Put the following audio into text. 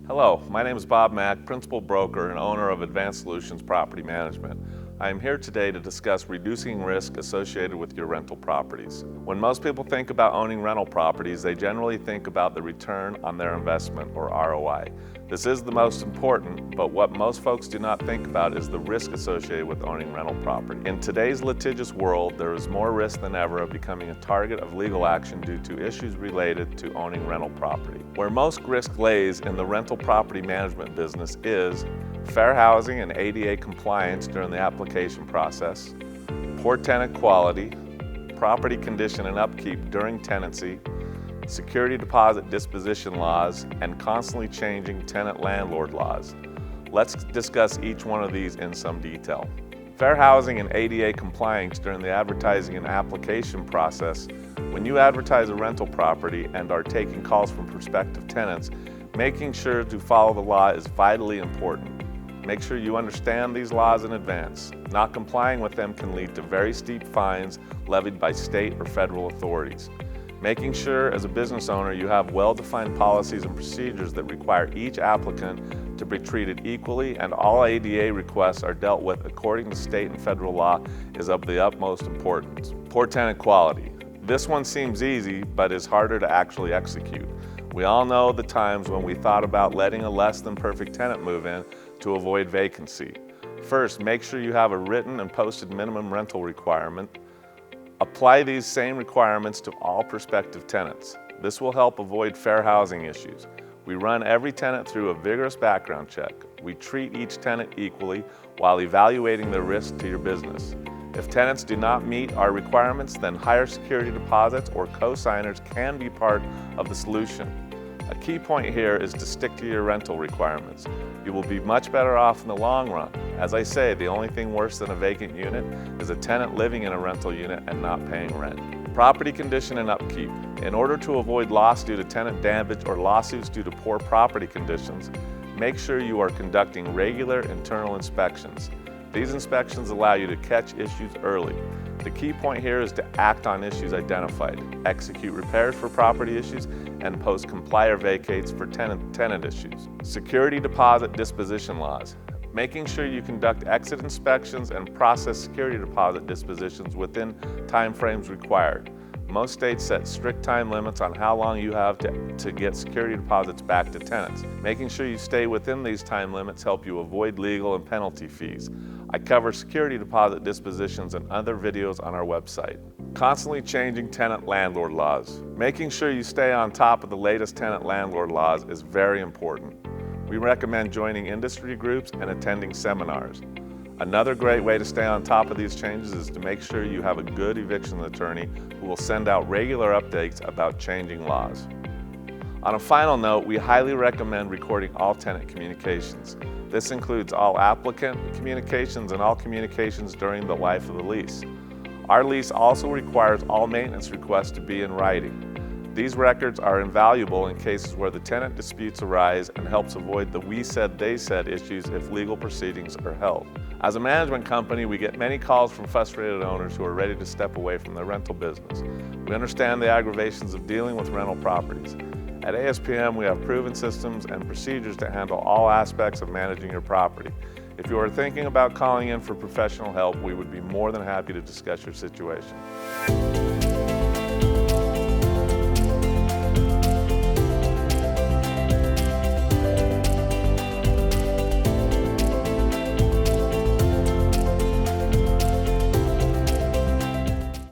Hello, my name is Bob Mack, Principal Broker and owner of Advanced Solutions Property Management. I am here today to discuss reducing risk associated with your rental properties. When most people think about owning rental properties, they generally think about the return on their investment, or ROI. This is the most important, but what most folks do not think about is the risk associated with owning rental property. In today's litigious world, there is more risk than ever of becoming a target of legal action due to issues related to owning rental property. Where most risk lays in the rental property management business is fair housing and ADA compliance during the application process, poor tenant quality, property condition and upkeep during tenancy, security deposit disposition laws, and constantly changing tenant-landlord laws. Let's discuss each one of these in some detail. Fair housing and ADA compliance during the advertising and application process. When you advertise a rental property and are taking calls from prospective tenants, making sure to follow the law is vitally important. Make sure you understand these laws in advance. Not complying with them can lead to very steep fines levied by state or federal authorities. Making sure as a business owner you have well-defined policies and procedures that require each applicant to be treated equally, and all ADA requests are dealt with according to state and federal law is of the utmost importance. Poor tenant quality. This one seems easy, but is harder to actually execute. We all know the times when we thought about letting a less than perfect tenant move in to avoid vacancy. First, make sure you have a written and posted minimum rental requirement. Apply these same requirements to all prospective tenants. This will help avoid fair housing issues. We run every tenant through a vigorous background check. We treat each tenant equally while evaluating the risk to your business. If tenants do not meet our requirements, then higher security deposits or co-signers can be part of the solution. A key point here is to stick to your rental requirements. You will be much better off in the long run. As I say, the only thing worse than a vacant unit is a tenant living in a rental unit and not paying rent. Property condition and upkeep. In order to avoid loss due to tenant damage or lawsuits due to poor property conditions, make sure you are conducting regular internal inspections. These inspections allow you to catch issues early. The key point here is to act on issues identified, execute repairs for property issues, and post complier vacates for tenant issues. Security deposit disposition laws. Making sure you conduct exit inspections and process security deposit dispositions within timeframes required. Most states set strict time limits on how long you have to get security deposits back to tenants. Making sure you stay within these time limits help you avoid legal and penalty fees. I cover security deposit dispositions and other videos on our website. Constantly changing tenant-landlord laws. Making sure you stay on top of the latest tenant-landlord laws is very important. We recommend joining industry groups and attending seminars. Another great way to stay on top of these changes is to make sure you have a good eviction attorney who will send out regular updates about changing laws. On a final note, we highly recommend recording all tenant communications. This includes all applicant communications and all communications during the life of the lease. Our lease also requires all maintenance requests to be in writing. These records are invaluable in cases where the tenant disputes arise and helps avoid the we said, they said issues if legal proceedings are held. As a management company, we get many calls from frustrated owners who are ready to step away from their rental business. We understand the aggravations of dealing with rental properties. At ASPM, we have proven systems and procedures to handle all aspects of managing your property. If you are thinking about calling in for professional help, we would be more than happy to discuss your situation.